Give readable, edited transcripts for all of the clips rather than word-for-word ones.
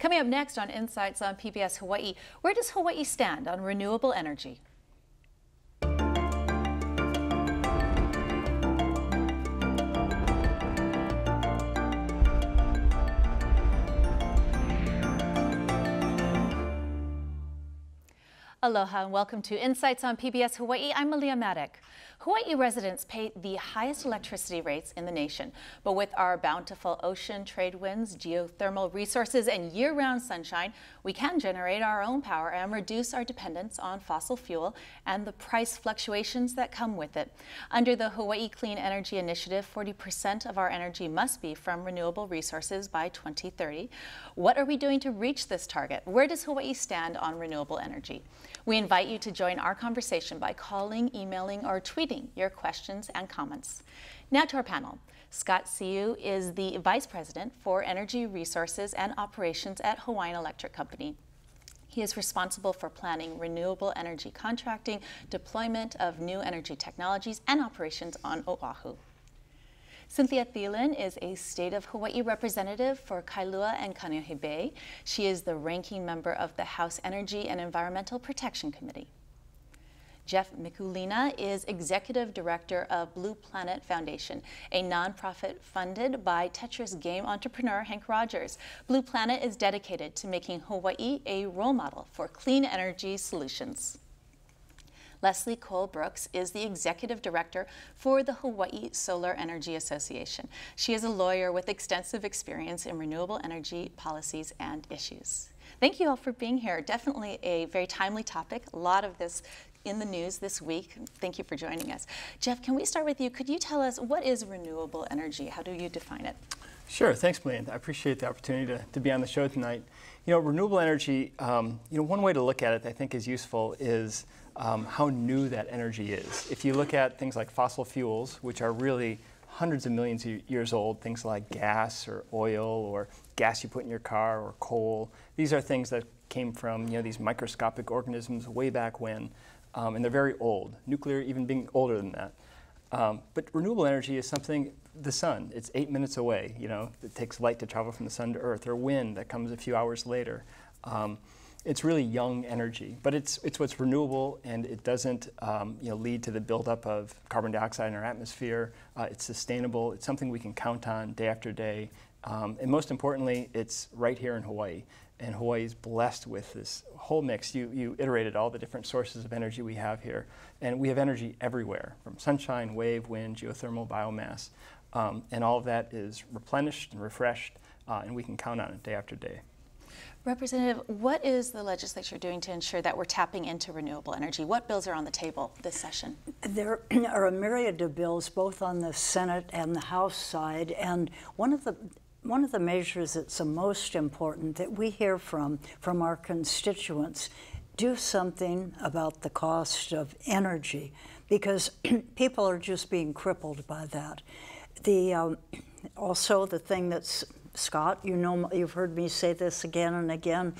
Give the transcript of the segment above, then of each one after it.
Coming up next on Insights on PBS Hawaii, where does Hawaii stand on renewable energy? Aloha and welcome to Insights on PBS Hawaii. I'm Malia Mattoch. Hawaii residents pay the highest electricity rates in the nation, but with our bountiful ocean, trade winds, geothermal resources, and year-round sunshine, we can generate our own power and reduce our dependence on fossil fuel and the price fluctuations that come with it. Under the Hawaii Clean Energy Initiative, 40% of our energy must be from renewable resources by 2030. What are we doing to reach this target? Where does Hawaii stand on renewable energy? We invite you to join our conversation by calling, emailing, or tweeting your questions and comments. Now to our panel. Scott Siu is the Vice President for Energy Resources and Operations at Hawaiian Electric Company. He is responsible for planning renewable energy contracting, deployment of new energy technologies, and operations on Oahu. Cynthia Thielen is a State of Hawaii representative for Kailua and Kaneohe Bay. She is the ranking member of the House Energy and Environmental Protection Committee. Jeff Mikulina is Executive Director of Blue Planet Foundation, a nonprofit funded by Tetris game entrepreneur Hank Rogers. Blue Planet is dedicated to making Hawaii a role model for clean energy solutions. Leslie Cole Brooks is the Executive Director for the Hawaii Solar Energy Association. She is a lawyer with extensive experience in renewable energy policies and issues. Thank you all for being here. Definitely a very timely topic. A lot of this in the news this week. Thank you for joining us. Jeff, can we start with you? Could you tell us what is renewable energy? How do you define it? Sure, thanks, Melinda. I appreciate the opportunity to be on the show tonight. You know, renewable energy, one way to look at it that I think is useful is how new that energy is. If you look at things like fossil fuels, which are really hundreds of millions of years old, things like gas or oil or gas you put in your car or coal, these are things that came from these microscopic organisms way back when, and they're very old, nuclear even being older than that. But renewable energy is something, the sun, it's 8 minutes away, it takes light to travel from the sun to earth, or wind that comes a few hours later. It's really young energy, but it's what's renewable, and it doesn't lead to the buildup of carbon dioxide in our atmosphere. It's sustainable. It's something we can count on day after day. And most importantly, it's right here in Hawaii. And Hawaii is blessed with this whole mix. You iterated all the different sources of energy we have here. And we have energy everywhere, from sunshine, wave, wind, geothermal, biomass. And all of that is replenished and refreshed, and we can count on it day after day. Representative, what is the legislature doing to ensure that we're tapping into renewable energy? What bills are on the table this session? There are a myriad of bills, both on the Senate and the House side, and one of the measures that's the most important that we hear from our constituents: do something about the cost of energy, because people are just being crippled by that. Also the thing that's, Scott, you've heard me say this again and again,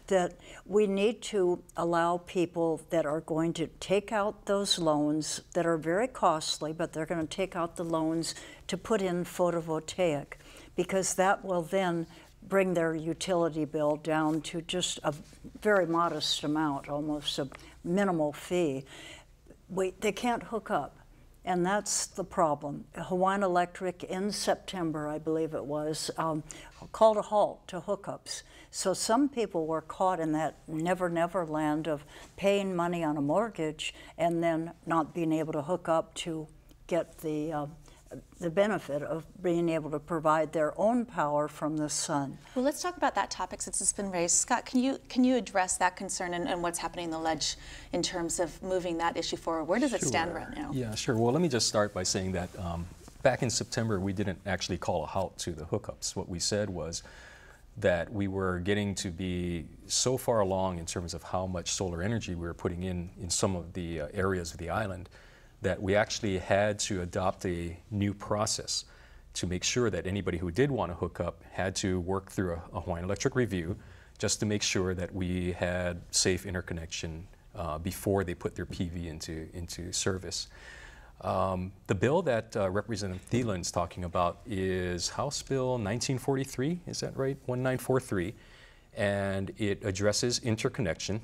that we need to allow people that are going to take out those loans that are very costly, but they're going to take out the loans to put in photovoltaic, because that will then bring their utility bill down to just a very modest amount, almost a minimal fee. They can't hook up. And that's the problem. Hawaiian Electric in September, I believe it was, called a halt to hookups. So some people were caught in that never land of paying money on a mortgage and then not being able to hook up to get the benefit of being able to provide their own power from the sun. Well, let's talk about that topic since it's been raised. Scott, can you address that concern and what's happening in the ledge in terms of moving that issue forward? Where does it stand right now? Yeah, sure. Well, let me just start by saying that back in September, we didn't actually call a halt to the hookups. What we said was that we were getting to be so far along in terms of how much solar energy we were putting in some of the areas of the island that we actually had to adopt a new process to make sure that anybody who did want to hook up had to work through a Hawaiian Electric review just to make sure that we had safe interconnection before they put their PV into service. The bill that Representative Thielen is talking about is House Bill 1943, is that right? 1943. and it addresses interconnection.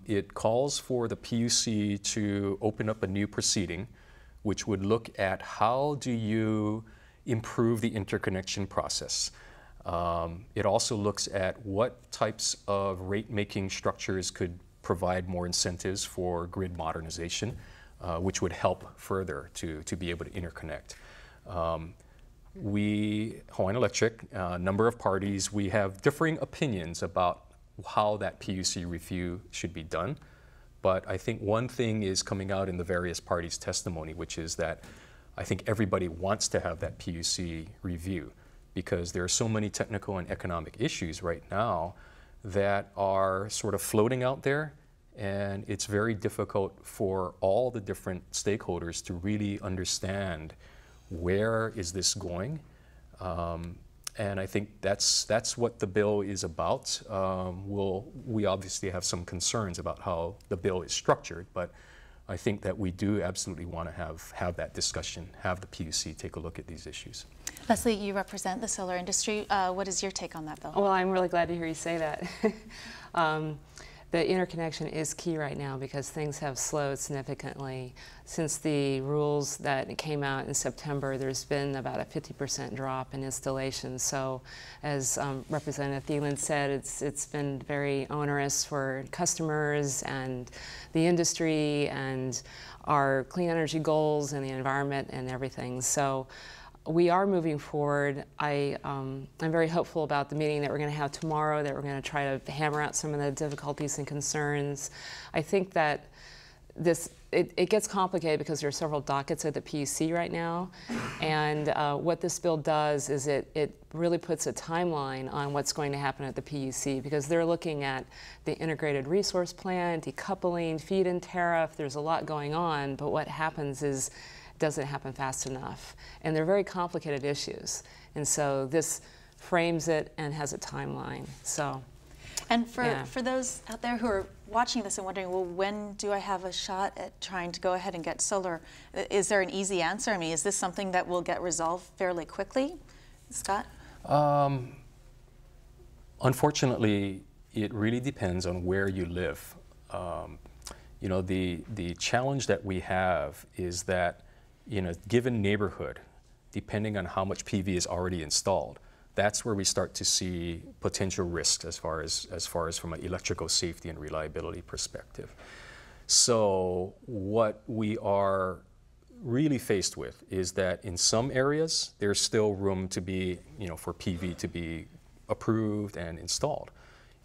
It calls for the PUC to open up a new proceeding which would look at how do you improve the interconnection process. It also looks at what types of rate-making structures could provide more incentives for grid modernization, which would help further to be able to interconnect. Hawaiian Electric, a number of parties, we have differing opinions about how that PUC review should be done. But I think one thing is coming out in the various parties' testimony, which is that I think everybody wants to have that PUC review because there are so many technical and economic issues right now that are sort of floating out there, and it's very difficult for all the different stakeholders to really understand where is this going. And I think that's what the bill is about. We obviously have some concerns about how the bill is structured, but I think that we do absolutely want to have that discussion, have the PUC take a look at these issues. Leslie, you represent the solar industry. What is your take on that bill? Well, I'm really glad to hear you say that. The interconnection is key right now because things have slowed significantly. Since the rules that came out in September, there's been about a 50% drop in installations. So as Representative Thielen said, it's been very onerous for customers and the industry and our clean energy goals and the environment and everything. So we are moving forward. I'm very hopeful about the meeting that we're going to have tomorrow, that we're going to try to hammer out some of the difficulties and concerns. I think that it gets complicated because there are several dockets at the PUC right now. And what this bill does is it really puts a timeline on what's going to happen at the PUC because they're looking at the integrated resource plan, decoupling, feed-in tariff. There's a lot going on, but what happens is doesn't happen fast enough. And they're very complicated issues. And so this frames it and has a timeline. So, and for those out there who are watching this and wondering, well, when do I have a shot at trying to go ahead and get solar? Is there an easy answer? I mean, is this something that will get resolved fairly quickly? Scott? Unfortunately, it really depends on where you live. You know, the challenge that we have is that in a given neighborhood, depending on how much PV is already installed, that's where we start to see potential risks as far as from an electrical safety and reliability perspective. So what we are really faced with is that in some areas, there's still room to be, for PV to be approved and installed.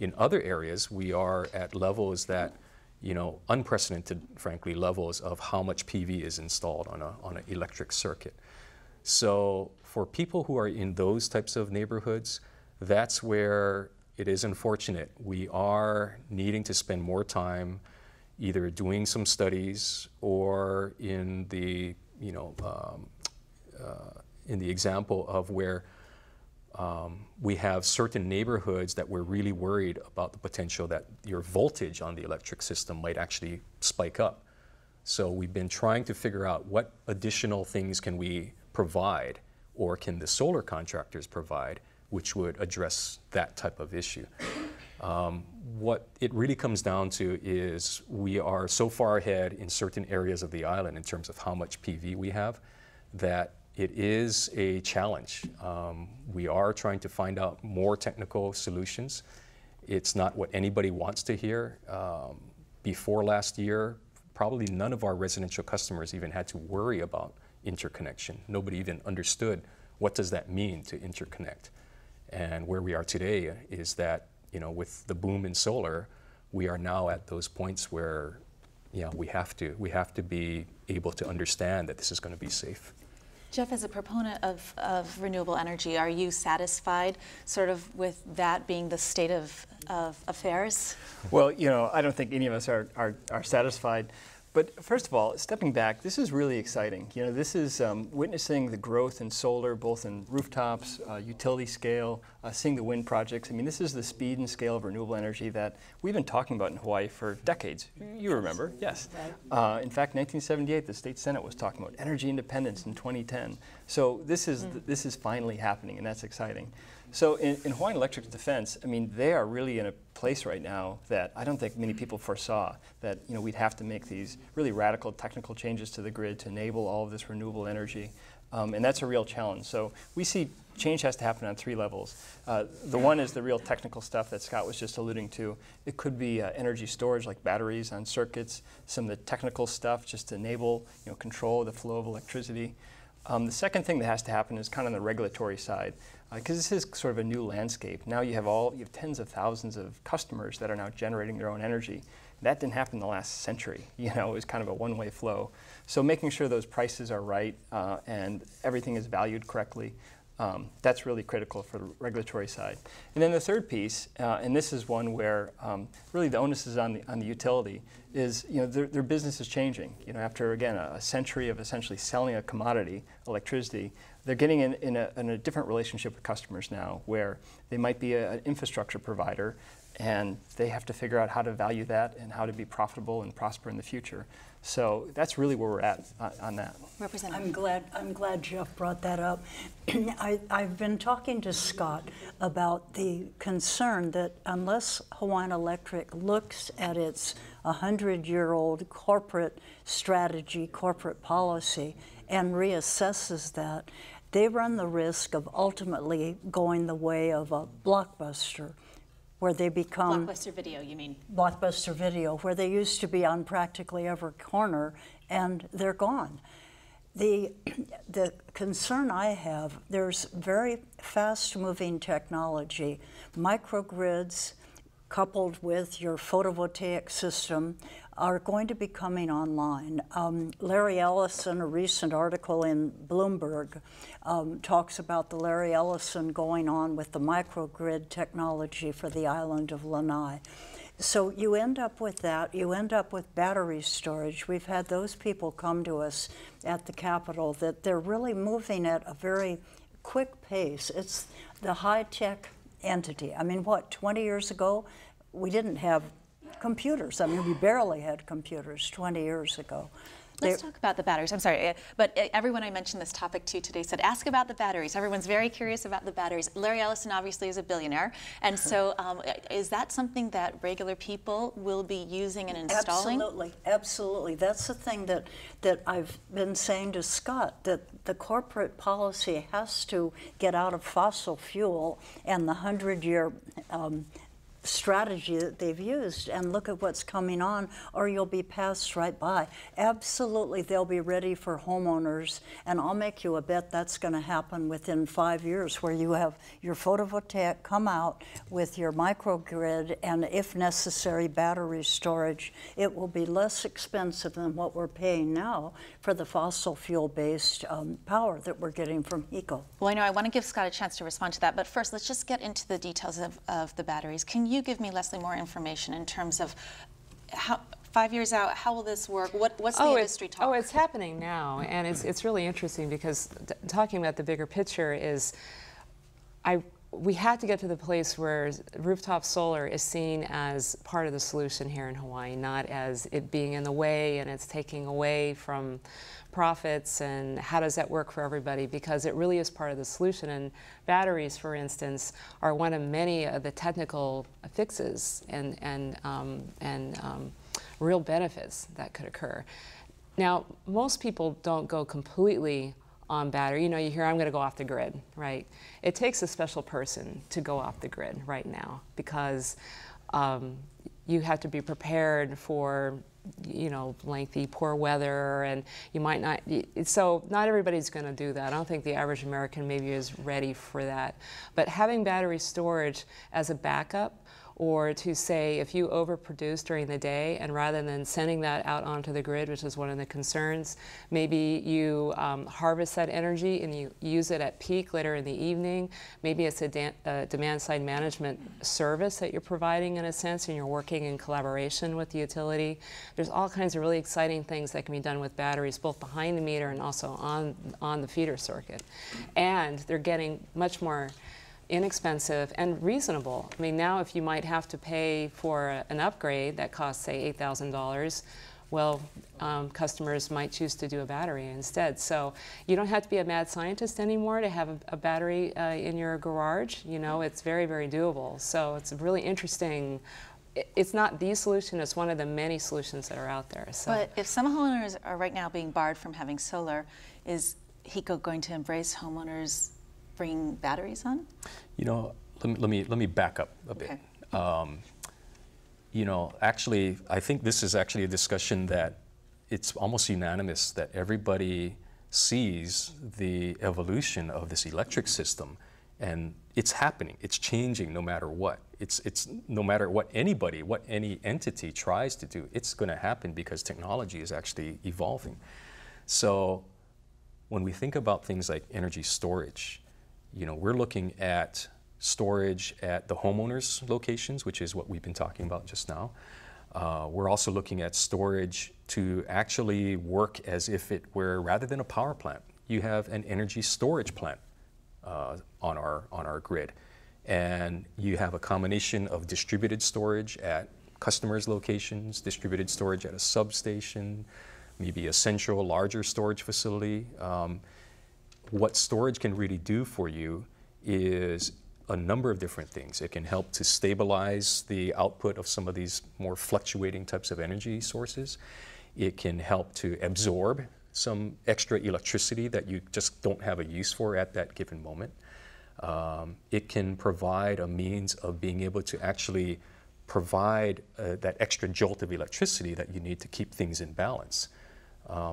In other areas, we are at levels that unprecedented, frankly, levels of how much PV is installed on an electric circuit. So for people who are in those types of neighborhoods, that's where it is unfortunate. We are needing to spend more time either doing some studies or in the, in the example of where we have certain neighborhoods that we're really worried about the potential that your voltage on the electric system might actually spike up. So we've been trying to figure out what additional things can we provide or can the solar contractors provide which would address that type of issue. What it really comes down to is we are so far ahead in certain areas of the island in terms of how much PV we have that it is a challenge. We are trying to find out more technical solutions. It's not what anybody wants to hear. Before last year, probably none of our residential customers even had to worry about interconnection. Nobody even understood what does that mean to interconnect. And where we are today is that, with the boom in solar, we are now at those points where, we have to be able to understand that this is going to be safe. Jeff, as a proponent of renewable energy, are you satisfied sort of with that being the state of affairs? Well, I don't think any of us are satisfied. But first of all, stepping back, this is really exciting. This is witnessing the growth in solar, both in rooftops, utility scale, seeing the wind projects. I mean, this is the speed and scale of renewable energy that we've been talking about in Hawaii for decades. You remember, yes. In fact, 1978, the state Senate was talking about energy independence in 2010. So this is finally happening, and that's exciting. So in Hawaiian Electric's defense, I mean, they are really in a place right now that I don't think many people foresaw, that we'd have to make these really radical technical changes to the grid to enable all of this renewable energy. And that's a real challenge. So we see change has to happen on 3 levels. The one is the real technical stuff that Scott was just alluding to. It could be energy storage like batteries on circuits, some of the technical stuff just to enable control the flow of electricity. The second thing that has to happen is kind of on the regulatory side, because this is sort of a new landscape. Now you have tens of thousands of customers that are now generating their own energy. That didn't happen in the last century. It was kind of a one-way flow. So making sure those prices are right and everything is valued correctly, that's really critical for the regulatory side. And then the third piece, and this is one where really the onus is on the utility, is their business is changing. After again a century of essentially selling a commodity, electricity, they're getting in a different relationship with customers now, where they might be an infrastructure provider, and they have to figure out how to value that and how to be profitable and prosper in the future. So that's really where we're at on that. Representative. I'm glad Jeff brought that up. I've been talking to Scott about the concern that unless Hawaiian Electric looks at its 100-year-old corporate strategy, corporate policy, and reassesses that, they run the risk of ultimately going the way of a Blockbuster, where they become... Blockbuster Video, you mean? Blockbuster Video, where they used to be on practically every corner, and they're gone. The concern I have, there's very fast-moving technology, microgrids coupled with your photovoltaic system are going to be coming online. Larry Ellison, a recent article in Bloomberg, talks about the Larry Ellison going on with the microgrid technology for the island of Lanai. So you end up with that. You end up with battery storage. We've had those people come to us at the Capitol that they're really moving at a very quick pace. It's the high-tech entity. I mean, what, 20 years ago, we didn't have computers. I mean, we barely had computers 20 years ago. Let's talk about the batteries. I'm sorry, but everyone I mentioned this topic to today said, ask about the batteries. Everyone's very curious about the batteries. Larry Ellison obviously is a billionaire, and so is that something that regular people will be using and installing? Absolutely, absolutely. That's the thing that I've been saying to Scott, that the corporate policy has to get out of fossil fuel and the 100-year strategy that they've used and look at what's coming on, or you'll be passed right by. Absolutely, they'll be ready for homeowners, and I'll make you a bet that's going to happen within 5 years, where you have your photovoltaic come out with your microgrid and, if necessary, battery storage. It will be less expensive than what we're paying now for the fossil fuel-based power that we're getting from HECO. Well, I know I want to give Scott a chance to respond to that, but first let's just get into the details of the batteries. Can you give me, Leslie, more information in terms of how 5 years out, how will this work? What's the industry talk? Oh, it's happening now, and it's really interesting because talking about the bigger picture is, we had to get to the place where rooftop solar is seen as part of the solution here in Hawaii, not as it being in the way and it's taking away from profits, and how does that work for everybody, because it really is part of the solution. And batteries, for instance, are one of many of the technical fixes and real benefits that could occur. Now, most people don't go completely on battery. You hear, I'm going to go off the grid, right? It takes a special person to go off the grid right now, because you have to be prepared for lengthy poor weather, and you might not, so not everybody's going to do that. I don't think the average American maybe is ready for that. But having battery storage as a backup, or to say if you overproduce during the day, and rather than sending that out onto the grid, which is one of the concerns, maybe you harvest that energy and you use it at peak later in the evening. Maybe it's a demand-side management service that you're providing in a sense, and you're working in collaboration with the utility. There's all kinds of really exciting things that can be done with batteries, both behind the meter and also on the feeder circuit. And they're getting much more inexpensive and reasonable. I mean, now if you might have to pay for an upgrade that costs, say, $8,000, well, customers might choose to do a battery instead. So you don't have to be a mad scientist anymore to have a battery in your garage. You know, it's very, very doable. So it's really interesting. It's not the solution, it's one of the many solutions that are out there. So. But if some homeowners are right now being barred from having solar, is HECO going to embrace homeowners bringing batteries on? You know, let me back up a bit. Okay. You know, actually, I think this is actually a discussion that it's almost unanimous that everybody sees the evolution of this electric system, and it's happening. It's changing no matter what. It's no matter what any entity tries to do, it's going to happen because technology is actually evolving. So when we think about things like energy storage, you know, we're looking at storage at the homeowners' locations, which is what we've been talking about just now. We're also looking at storage to actually work as if it were, rather than a power plant, you have an energy storage plant on our grid. And you have a combination of distributed storage at customers' locations, distributed storage at a substation, maybe a central, larger storage facility. What storage can really do for you is a number of different things. It can help to stabilize the output of some of these more fluctuating types of energy sources. It can help to absorb some extra electricity that you just don't have a use for at that given moment. It can provide a means of being able to actually provide that extra jolt of electricity that you need to keep things in balance.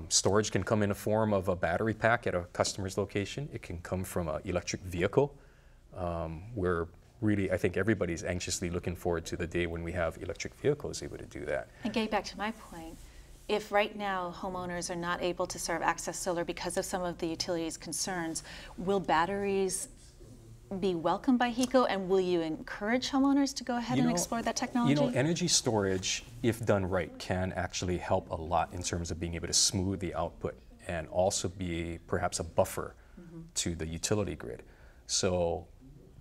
Storage can come in the form of a battery pack at a customer's location. It can come from an electric vehicle, where really I think everybody's anxiously looking forward to the day when we have electric vehicles able to do that. And getting back to my point, if right now homeowners are not able to serve access solar because of some of the utilities' concerns, will batteries be welcomed by HECO, and will you encourage homeowners to go ahead and explore that technology? You know, energy storage, if done right, can actually help a lot in terms of being able to smooth the output and also be perhaps a buffer to the utility grid. So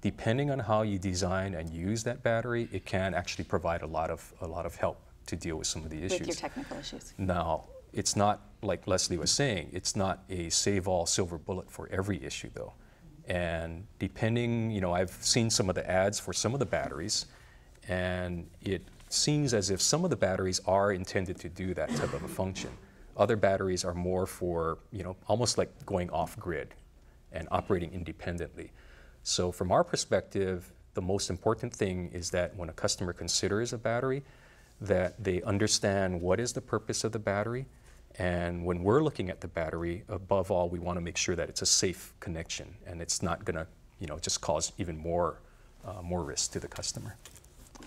depending on how you design and use that battery, it can actually provide a lot of help to deal with some of the issues. With your technical issues. Now, it's not, like Leslie was saying, it's not a save-all silver bullet for every issue, though. And depending, you know, I've seen some of the ads for some of the batteries, and it seems as if some of the batteries are intended to do that type of a function. Other batteries are more for, you know, almost like going off-grid and operating independently. So from our perspective, the most important thing is that when a customer considers a battery, that they understand what is the purpose of the battery. And when we're looking at the battery, above all, we want to make sure that it's a safe connection and it's not going to, you know, just cause even more risk to the customer.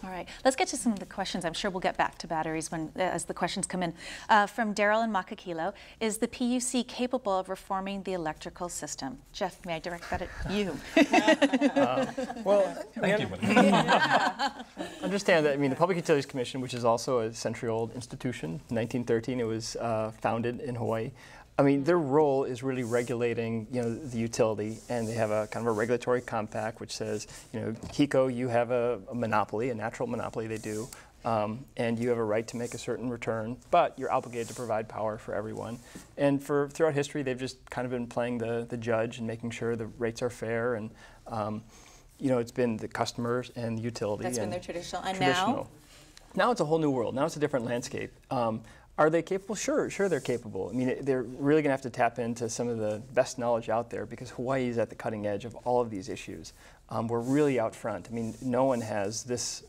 All right, let's get to some of the questions. I'm sure we'll get back to batteries as the questions come in. From Daryl in Makakilo, is the PUC capable of reforming the electrical system? Jeff, may I direct that at you? Well, Thank you. understand that, I mean, the Public Utilities Commission, which is also a century-old institution, 1913 it was founded in Hawaii. I mean, their role is really regulating, you know, the utility, and they have a kind of a regulatory compact which says, you know, HECO, you have a monopoly, a natural monopoly they do, and you have a right to make a certain return, but you're obligated to provide power for everyone. And throughout history, they've just kind of been playing the judge and making sure the rates are fair, and you know, it's been the customers and the utility. That's been their traditional. And now? Now it's a whole new world. Now it's a different landscape. Are they capable? Sure they're capable. I mean, they're really going to have to tap into some of the best knowledge out there because Hawaii is at the cutting edge of all of these issues. We're really out front. I mean, no one has this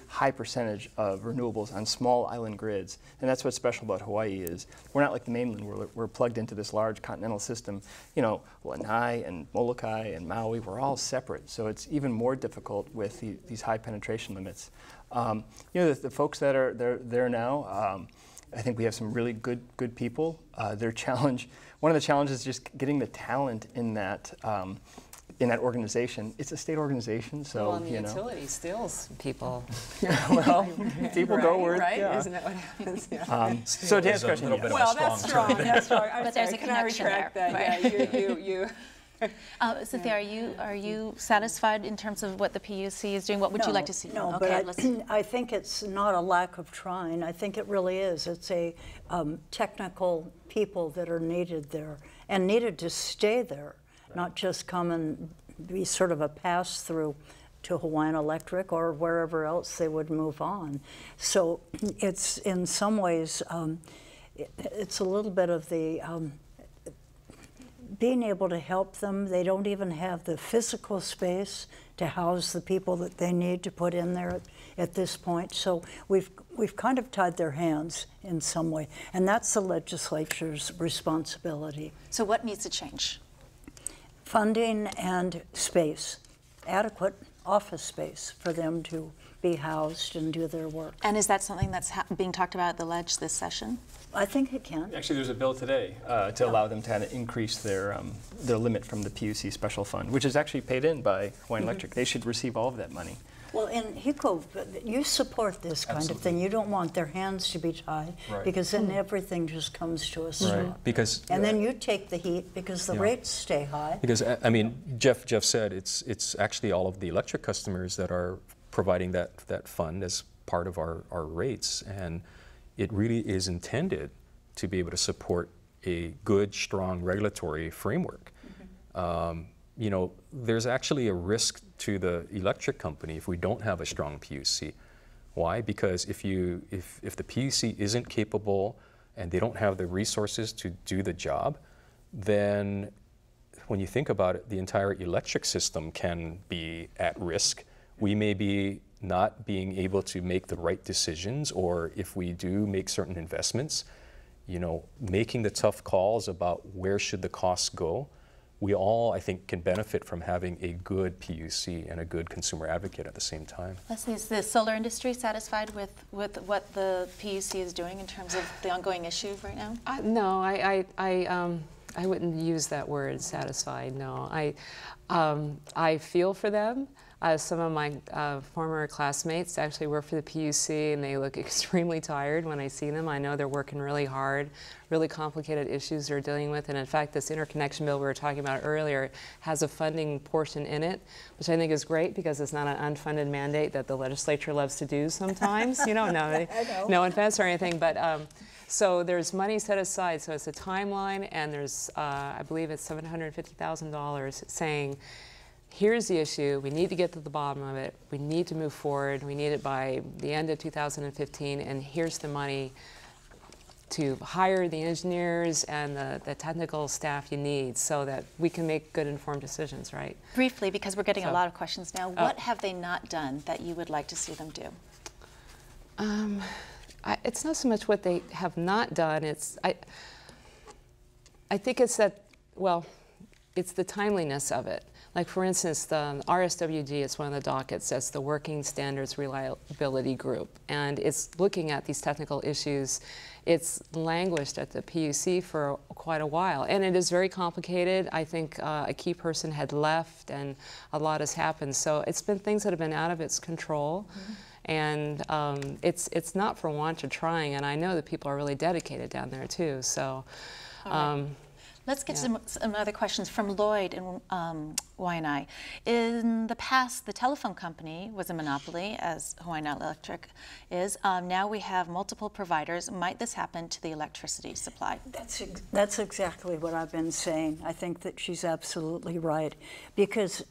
high percentage of renewables on small island grids, and that's what's special about Hawaii is we're not like the mainland where we're plugged into this large continental system. You know, Lanai and Molokai and Maui, we're all separate, so it's even more difficult with these high penetration limits. You know, the folks that are there now, I think we have some really good people. Their challenge, one of the challenges is just getting the talent in that organization. It's a state organization, so well, and the you know. utility steals people. Well, people right, go where right? yeah. Isn't that what happens? Yeah. So to answer the question, little bit of Well, a that's strong strong. term. That's strong. I'm But sorry, there's a can I connection retract there, that? right? Yeah, you. Cynthia, are you satisfied in terms of what the PUC is doing? What would you like to see? No, okay, but I think it's not a lack of trying. I think it really is. It's a technical people that are needed there and needed to stay there, not just come and be sort of a pass-through to Hawaiian Electric or wherever else they would move on. So it's in some ways, it's a little bit of the being able to help them. They don't even have the physical space to house the people that they need to put in there at this point. So we've kind of tied their hands in some way, and that's the legislature's responsibility. So what needs to change? Funding and space, adequate office space for them to be housed and do their work. And is that something that's being talked about at the Ledge this session? I think it can. Actually, there's a bill today to allow them to increase their limit from the PUC special fund, which is actually paid in by Hawaiian Electric. They should receive all of that money. Well, and Hiko, you support this kind of thing. You don't want their hands to be tied, because then everything just comes to a stop. Right. Because and then you take the heat because the rates stay high. Because I mean, Jeff said it's actually all of the electric customers that are providing that fund as part of our rates, and it really is intended to be able to support a good, strong regulatory framework. You know, there's actually a risk to the electric company if we don't have a strong PUC. Why? Because if the PUC isn't capable and they don't have the resources to do the job, then when you think about it, the entire electric system can be at risk. We may be not being able to make the right decisions, or if we do make certain investments, you know, making the tough calls about where should the costs go. We all, I think, can benefit from having a good PUC and a good consumer advocate at the same time. Leslie, is the solar industry satisfied with what the PUC is doing in terms of the ongoing issue right now? No, I wouldn't use that word, satisfied. No, I feel for them. Some of my former classmates actually work for the PUC, and they look extremely tired when I see them. I know they're working really hard, really complicated issues they're dealing with. And in fact, this interconnection bill we were talking about earlier has a funding portion in it, which I think is great because it's not an unfunded mandate that the legislature loves to do sometimes. You know, no offense or anything, but so there's money set aside. So it's a timeline, and there's, I believe it's $750,000 saying, here's the issue, we need to get to the bottom of it, we need to move forward, we need it by the end of 2015, and here's the money to hire the engineers and the technical staff you need so that we can make good informed decisions, right? Briefly, because we're getting a lot of questions now, what have they not done that you would like to see them do? It's not so much what they have not done, I think it's that, well, it's the timeliness of it. Like, for instance, the RSWG is one of the dockets. That's the Working Standards Reliability Group. And it's looking at these technical issues. It's languished at the PUC for quite a while. And it is very complicated. I think a key person had left, and a lot has happened. So it's been things that have been out of its control. And it's not for want of trying. And I know that people are really dedicated down there, too. So. Let's get some other questions from Lloyd in Waianae. In the past, the telephone company was a monopoly, as Hawaiian Electric is. Now we have multiple providers. Might this happen to the electricity supply? That's exactly what I've been saying. I think that she's absolutely right, because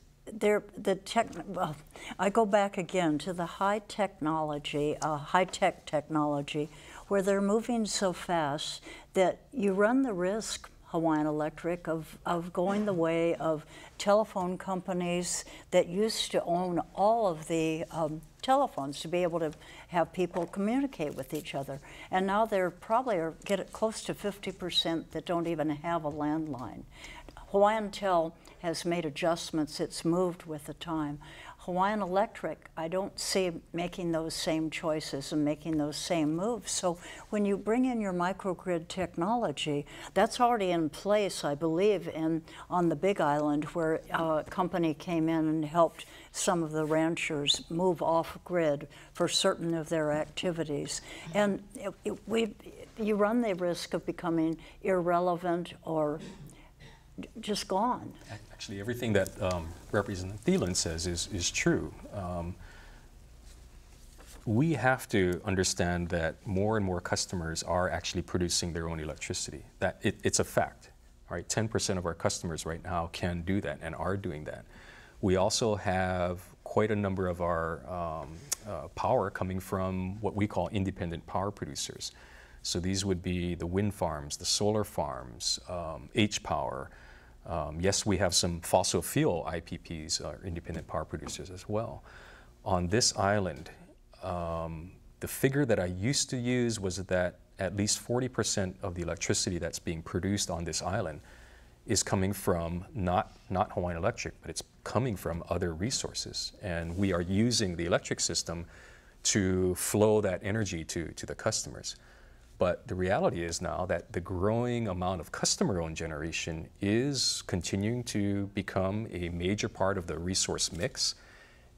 well, I go back again to the high-tech technology, where they're moving so fast that you run the risk, Hawaiian Electric, of going the way of telephone companies that used to own all of the telephones to be able to have people communicate with each other. And now they're probably get close to 50% that don't even have a landline. Hawaiian Tel has made adjustments. It's moved with the time. Hawaiian Electric, I don't see making those same choices and making those same moves. So when you bring in your microgrid technology, that's already in place, I believe, on the Big Island, where a company came in and helped some of the ranchers move off grid for certain of their activities. And you run the risk of becoming irrelevant or just gone. Actually, everything that Representative Thielen says is true. We have to understand that more and more customers are actually producing their own electricity. That it's a fact. All right, 10% of our customers right now can do that and are doing that. We also have quite a number of our power coming from what we call independent power producers. So these would be the wind farms, the solar farms, H-Power. Yes, we have some fossil fuel IPPs, independent power producers as well. On this island, the figure that I used to use was that at least 40% of the electricity that's being produced on this island is coming from not Hawaiian Electric, but it's coming from other resources. And we are using the electric system to flow that energy to the customers. But the reality is now that the growing amount of customer-owned generation is continuing to become a major part of the resource mix.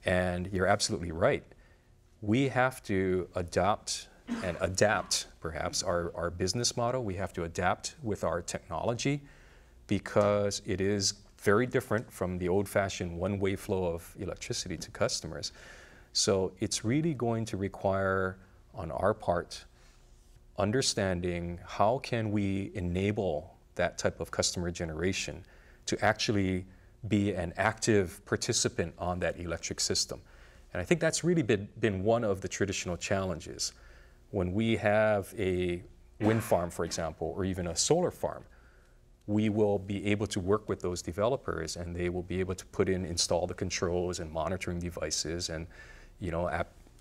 And you're absolutely right. We have to adopt and adapt, perhaps, our business model. We have to adapt with our technology because it is very different from the old-fashioned one-way flow of electricity to customers. So it's really going to require, on our part, understanding how can we enable that type of customer generation to actually be an active participant on that electric system. And I think that's really been one of the traditional challenges. When we have a wind farm, for example, or even a solar farm, we will be able to work with those developers and they will be able to install the controls and monitoring devices. And, you know,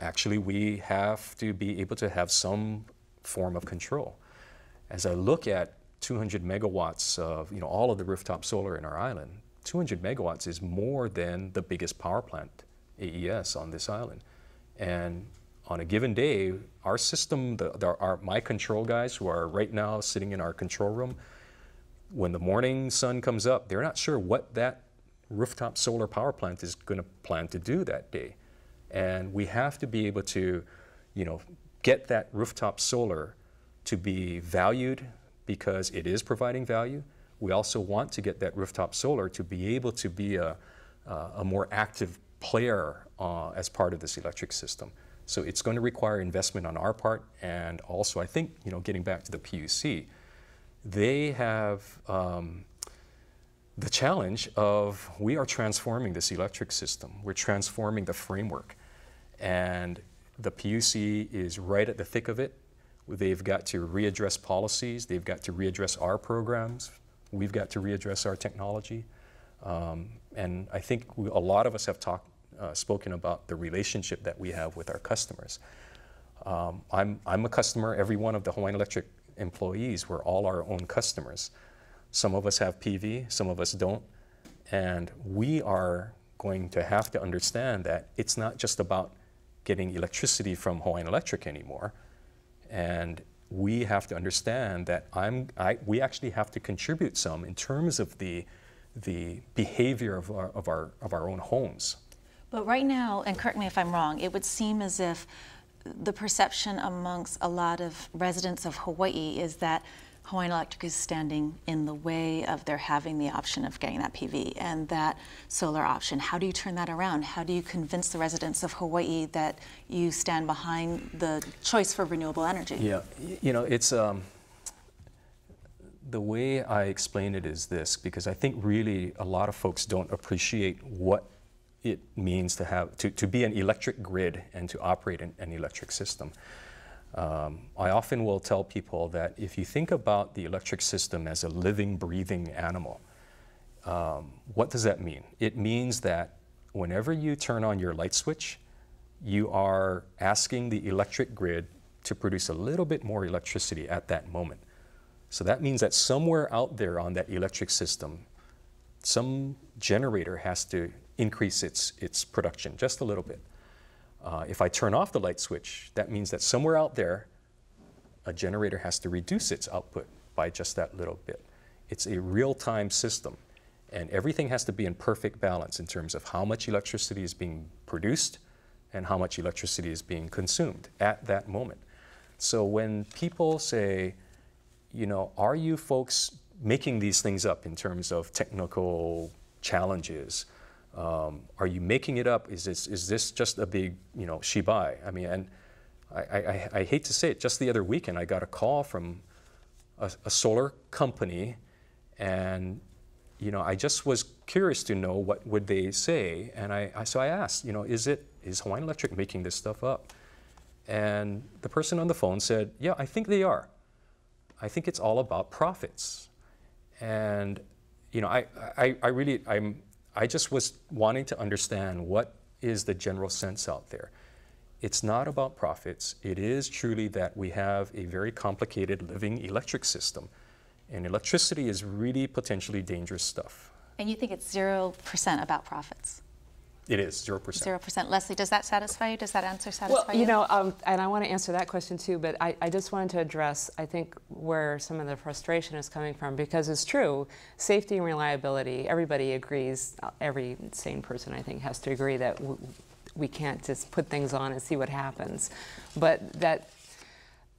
actually we have to be able to have some form of control. As I look at 200 megawatts of, you know, all of the rooftop solar in our island, 200 megawatts is more than the biggest power plant, AES, on this island. And on a given day, our system, my control guys who are right now sitting in our control room, when the morning sun comes up, they're not sure what that rooftop solar power plant is going to plan to do that day. And we have to be able to, you know, get that rooftop solar to be valued because it is providing value. We also want to get that rooftop solar to be able to be a more active player as part of this electric system. So it's going to require investment on our part, and also I think, you know, getting back to the PUC, they have the challenge of we are transforming this electric system. We're transforming the framework, and the PUC is right at the thick of it. They've got to readdress policies. They've got to readdress our programs. We've got to readdress our technology. And I think a lot of us have spoken about the relationship that we have with our customers. I'm a customer. Every one of the Hawaiian Electric employees, we're all our own customers. Some of us have PV, some of us don't. And we are going to have to understand that it's not just about getting electricity from Hawaiian Electric anymore. And we have to understand that we actually have to contribute some in terms of the behavior of our own homes. But right now, and correct me if I'm wrong, it would seem as if the perception amongst a lot of residents of Hawaii is that Hawaiian Electric is standing in the way of their having the option of getting that PV and that solar option. How do you turn that around? How do you convince the residents of Hawaii that you stand behind the choice for renewable energy? Yeah, you know, it's the way I explain it is this, because I think really a lot of folks don't appreciate what it means to be an electric grid and to operate an electric system. I often will tell people that if you think about the electric system as a living, breathing animal, what does that mean? It means that whenever you turn on your light switch, you are asking the electric grid to produce a little bit more electricity at that moment. So that means that somewhere out there on that electric system, some generator has to increase its production just a little bit. If I turn off the light switch, that means that somewhere out there, a generator has to reduce its output by just that little bit. It's a real-time system, and everything has to be in perfect balance in terms of how much electricity is being produced and how much electricity is being consumed at that moment. So when people say, you know, are you folks making these things up in terms of technical challenges. Are you making it up? Is this just a big, shibai? I mean, and I hate to say it, just the other weekend I got a call from a solar company, and I just was curious to know what would they say, and so I asked, is Hawaiian Electric making this stuff up? And the person on the phone said, yeah, I think they are. I think it's all about profits. And I just was wanting to understand what is the general sense out there. It's not about profits. It is truly that we have a very complicated living electric system. And electricity is really potentially dangerous stuff. And you think it's 0% about profits? It is 0%. 0%. Leslie, does that satisfy you? Does that answer satisfy you? And I want to answer that question too, but I just wanted to address, I think, where some of the frustration is coming from, because it's true, safety and reliability, everybody agrees, every sane person, I think, has to agree that we can't just put things on and see what happens. But that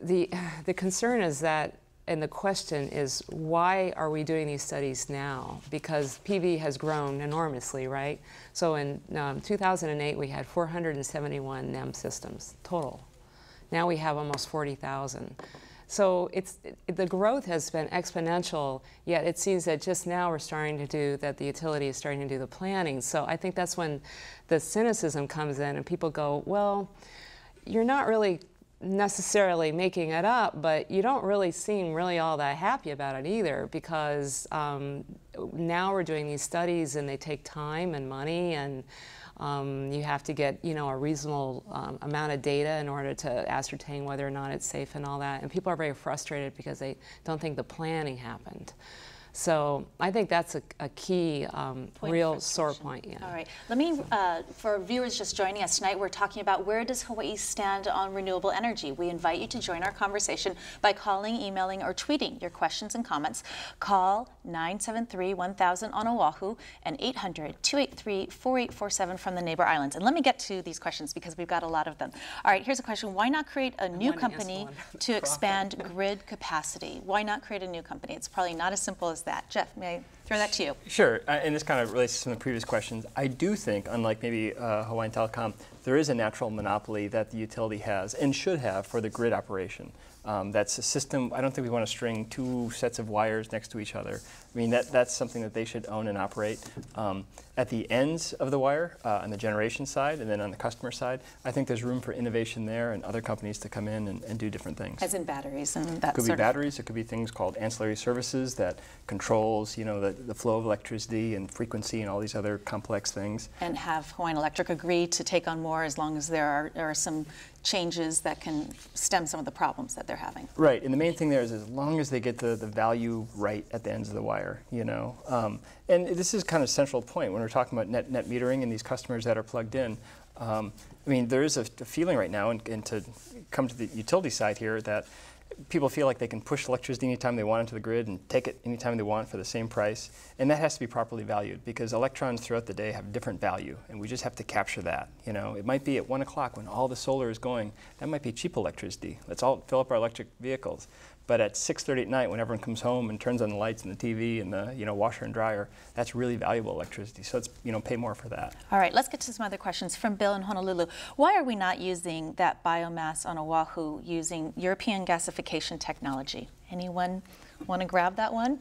the concern is that, and the question is, why are we doing these studies now? Because PV has grown enormously, right? So in 2008, we had 471 NEM systems total. Now we have almost 40,000. So the growth has been exponential, yet it seems that just now we're starting to do, that the utility is starting to do the planning. So I think that's when the cynicism comes in and people go, well, you're not really necessarily making it up, but you don't really seem really all that happy about it either, because now we're doing these studies and they take time and money, and you have to get a reasonable amount of data in order to ascertain whether or not it's safe and all that. And people are very frustrated because they don't think the planning happened. So I think that's a key, real sore point. Yeah. All right. Let me, for viewers just joining us tonight, we're talking about where does Hawaii stand on renewable energy. We invite you to join our conversation by calling, emailing, or tweeting your questions and comments. Call 973-1000 on Oahu and 800-283-4847 from the neighbor islands. And let me get to these questions because we've got a lot of them. All right, here's a question. Why not create a new company to expand grid capacity? Why not create a new company? It's probably not as simple as that. Jeff, may I throw that to you? Sure, and this kind of relates to some of the previous questions. I do think, unlike maybe Hawaiian Telecom, there is a natural monopoly that the utility has and should have for the grid operation. That's a system. I don't think we want to string two sets of wires next to each other. I mean, that's something that they should own and operate. At the ends of the wire, on the generation side, and then on the customer side, I think there's room for innovation there and other companies to come in and do different things. As in batteries and that Could be batteries. It could be things called ancillary services that controls, the flow of electricity and frequency and all these other complex things. And have Hawaiian Electric agree to take on more as long as there are some changes that can stem some of the problems that they're having. Right, and the main thing there is as long as they get the value right at the ends of the wire, And this is kind of a central point when we're talking about net metering and these customers that are plugged in. I mean, there is a feeling right now, and to come to the utility side here, that people feel like they can push electricity anytime they want into the grid and take it anytime they want for the same price. And that has to be properly valued because electrons throughout the day have different value, and we just have to capture that. It might be at 1 o'clock when all the solar is going. That might be cheap electricity. Let's all fill up our electric vehicles. But at 6:30 at night, when everyone comes home and turns on the lights and the TV and the washer and dryer, that's really valuable electricity. So let's pay more for that. All right, let's get to some other questions from Bill in Honolulu. Why are we not using that biomass on Oahu using European gasification technology? Anyone want to grab that one?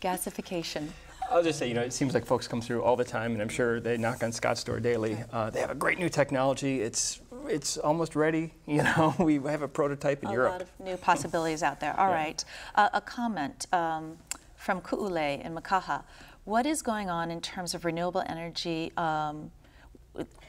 Gasification. I'll just say, it seems like folks come through all the time, and I'm sure they knock on Scott's door daily. They have a great new technology. It's almost ready. We have a prototype in Europe. A lot of new possibilities out there. All right. A comment from Ku'ule in Makaha. What is going on in terms of renewable energy,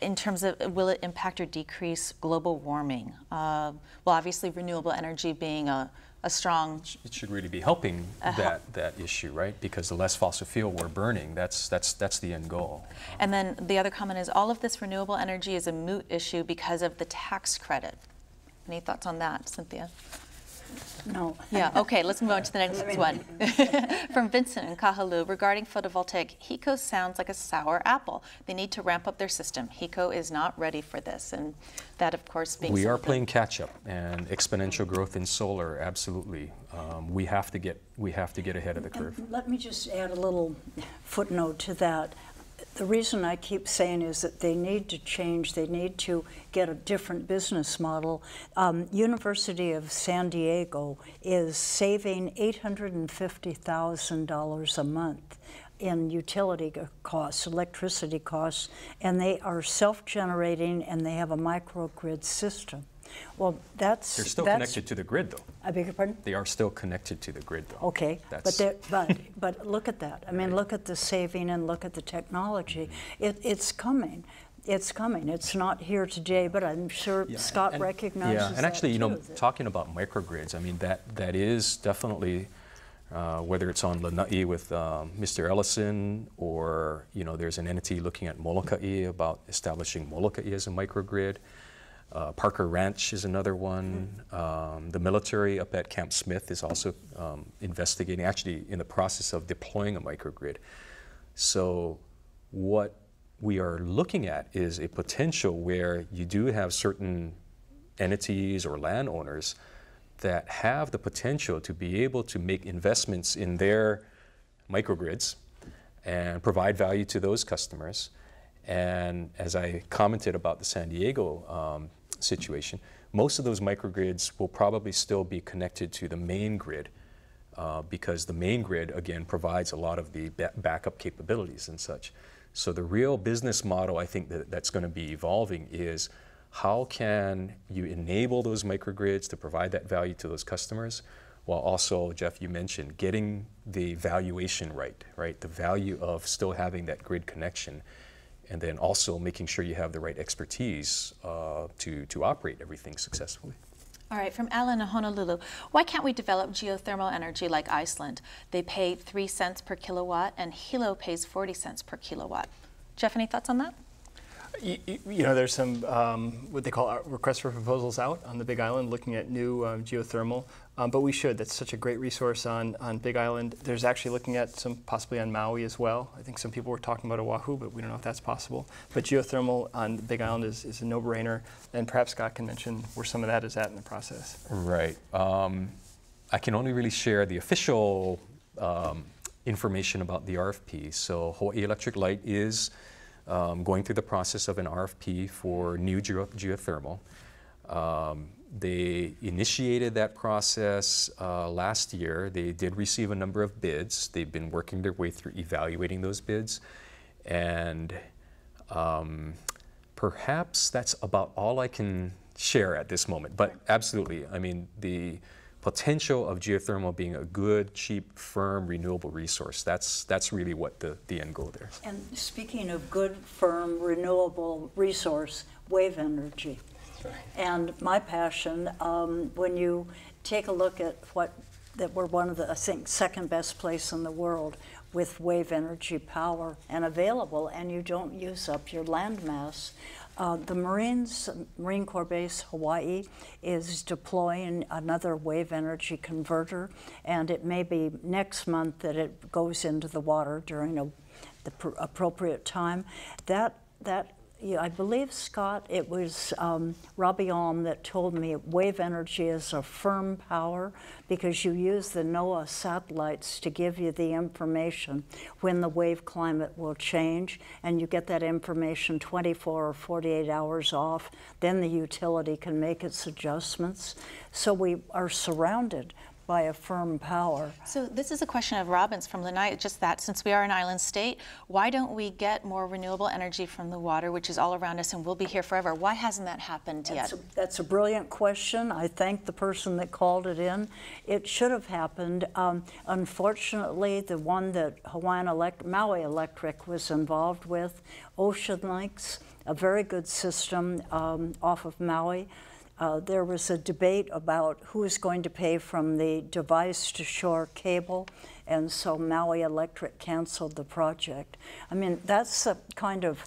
in terms of will it impact or decrease global warming? Well, obviously renewable energy being a strong... It should really be helping that issue, right? Because the less fossil fuel we're burning, that's the end goal. And then the other comment is all of this renewable energy is a moot issue because of the tax credit. Any thoughts on that, Cynthia? No. Yeah, okay, let's move on to the next one. From Vincent in Kahaluu, regarding photovoltaic, HECO sounds like a sour apple. They need to ramp up their system. HECO is not ready for this, and that, of course, being We are playing catch up, and exponential growth in solar, absolutely. We have to get ahead of the curve. And let me just add a little footnote to that. The reason I keep saying is that they need to change, they need to get a different business model. University of San Diego is saving $850,000 a month in utility costs, electricity costs, and they are self-generating and they have a microgrid system. Well, they're still connected to the grid, though. I beg your pardon? They are still connected to the grid, though. Okay, but look at that. I mean, look at the saving and look at the technology. It's coming. It's coming. It's not here today, but I'm sure Scott recognizes that. Yeah, and actually, you know, too, talking about microgrids, I mean, that is definitely, whether it's on Lanai with Mr. Ellison, or, you know, there's an entity looking at Moloka'i about establishing Moloka'i as a microgrid. Parker Ranch is another one. The military up at Camp Smith is also investigating, actually in the process of deploying a microgrid. So what we are looking at is a potential where you do have certain entities or landowners that have the potential to be able to make investments in their microgrids and provide value to those customers. And as I commented about the San Diego situation, most of those microgrids will probably still be connected to the main grid because the main grid, again, provides a lot of the backup capabilities and such. So the real business model, I think, that's going to be evolving is how can you enable those microgrids to provide that value to those customers, while also, Jeff, you mentioned, getting the valuation right? The value of still having that grid connection, and then also making sure you have the right expertise to operate everything successfully. All right, from Alan in Honolulu, why can't we develop geothermal energy like Iceland? They pay 3 cents per kilowatt, and Hilo pays 40 cents per kilowatt. Jeff, any thoughts on that? You know, there's some what they call requests for proposals out on the Big Island looking at new geothermal, but we should. That's such a great resource on Big Island. There's actually looking at some possibly on Maui as well. I think some people were talking about Oahu, but we don't know if that's possible. But geothermal on the Big Island is a no-brainer, and perhaps Scott can mention where some of that is at in the process. Right. I can only really share the official information about the RFP. So Hawaii Electric Light is going through the process of an RFP for new geothermal. They initiated that process last year. They did receive a number of bids. They've been working their way through evaluating those bids. And perhaps that's about all I can share at this moment. But absolutely, I mean, the potential of geothermal being a good, cheap, firm, renewable resource. That's really what the end goal there is. And speaking of good, firm, renewable resource, wave energy. Right. And my passion, when you take a look at that we're one of the, I think, second best place in the world with wave energy power and available, and you don't use up your land mass. The Marine Corps Base Hawaii is deploying another wave energy converter, and it may be next month that it goes into the water during the appropriate time. I believe, Scott, it was Robbie Alm that told me wave energy is a firm power because you use the NOAA satellites to give you the information when the wave climate will change, and you get that information 24 or 48 hours off. Then the utility can make its adjustments. So we are surrounded by a firm power. So this is a question of Robbins from Lanai, just that since we are an island state, why don't we get more renewable energy from the water, which is all around us and will be here forever? Why hasn't that happened yet? That's a brilliant question. I thank the person that called it in. It should have happened. Unfortunately, the one that Maui Electric was involved with, Ocean Links, a very good system off of Maui. There was a debate about who is going to pay from the device-to-shore cable, and so Maui Electric canceled the project. I mean, that's a kind of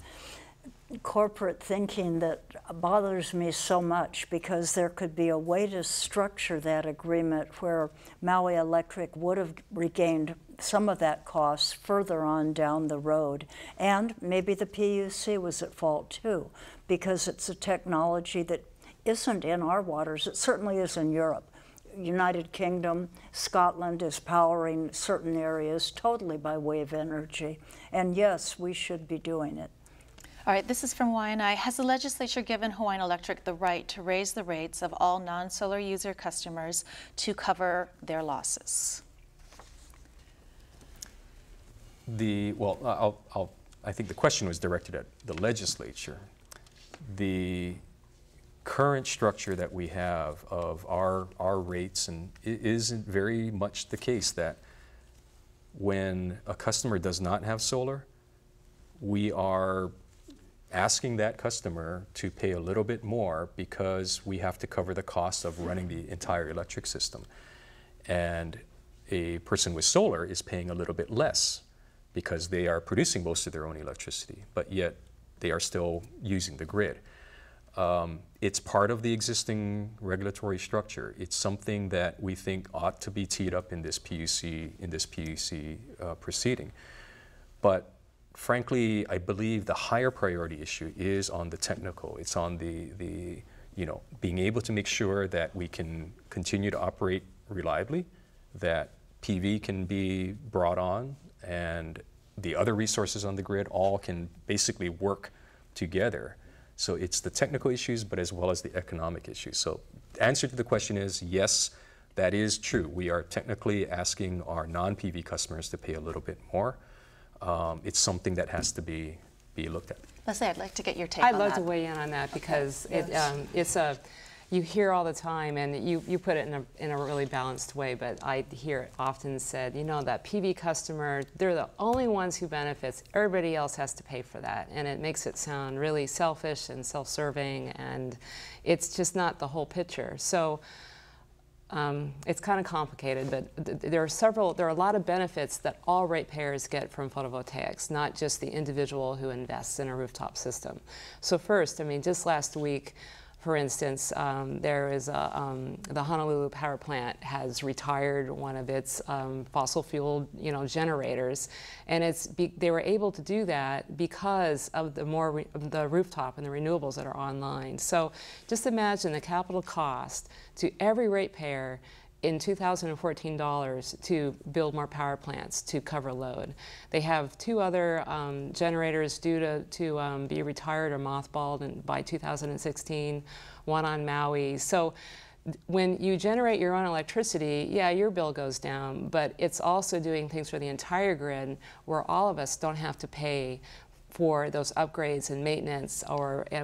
corporate thinking that bothers me so much, because there could be a way to structure that agreement where Maui Electric would have regained some of that cost further on down the road. And maybe the PUC was at fault too, because it's a technology that isn't in our waters. It certainly is in Europe. United Kingdom, Scotland is powering certain areas totally by wave energy. And yes, we should be doing it. All right, this is from Hawai'i. Has the legislature given Hawaiian Electric the right to raise the rates of all non-solar user customers to cover their losses? I think the question was directed at the legislature. The current structure that we have of our rates, and it is very much the case that when a customer does not have solar, we are asking that customer to pay a little bit more because we have to cover the cost of running the entire electric system. And a person with solar is paying a little bit less because they are producing most of their own electricity, but yet they are still using the grid. It's part of the existing regulatory structure. It's something that we think ought to be teed up in this PUC proceeding. But frankly, I believe the higher priority issue is on the technical. It's on the being able to make sure that we can continue to operate reliably, that PV can be brought on, and the other resources on the grid all can basically work together. So it's the technical issues, but as well as the economic issues. So the answer to the question is yes, that is true. We are technically asking our non-PV customers to pay a little bit more. It's something that has to be looked at. Leslie, I'd like to get your take on that. I'd love to weigh in on that because you hear all the time, and you put it in a really balanced way, but I hear it often said, that PV customer, they're the only ones who benefits. Everybody else has to pay for that. And it makes it sound really selfish and self-serving, and it's just not the whole picture. So it's kind of complicated, but there are a lot of benefits that all ratepayers get from photovoltaics, not just the individual who invests in a rooftop system. So first, just last week, for instance, there is the Honolulu power plant has retired one of its fossil fuel, generators, and they were able to do that because of the rooftop and the renewables that are online. So just imagine the capital cost to every ratepayer in 2014 dollars to build more power plants to cover load. They have two other generators due to be retired or mothballed by 2016, one on Maui. So when you generate your own electricity, yeah, your bill goes down, but it's also doing things for the entire grid where all of us don't have to pay for those upgrades and maintenance,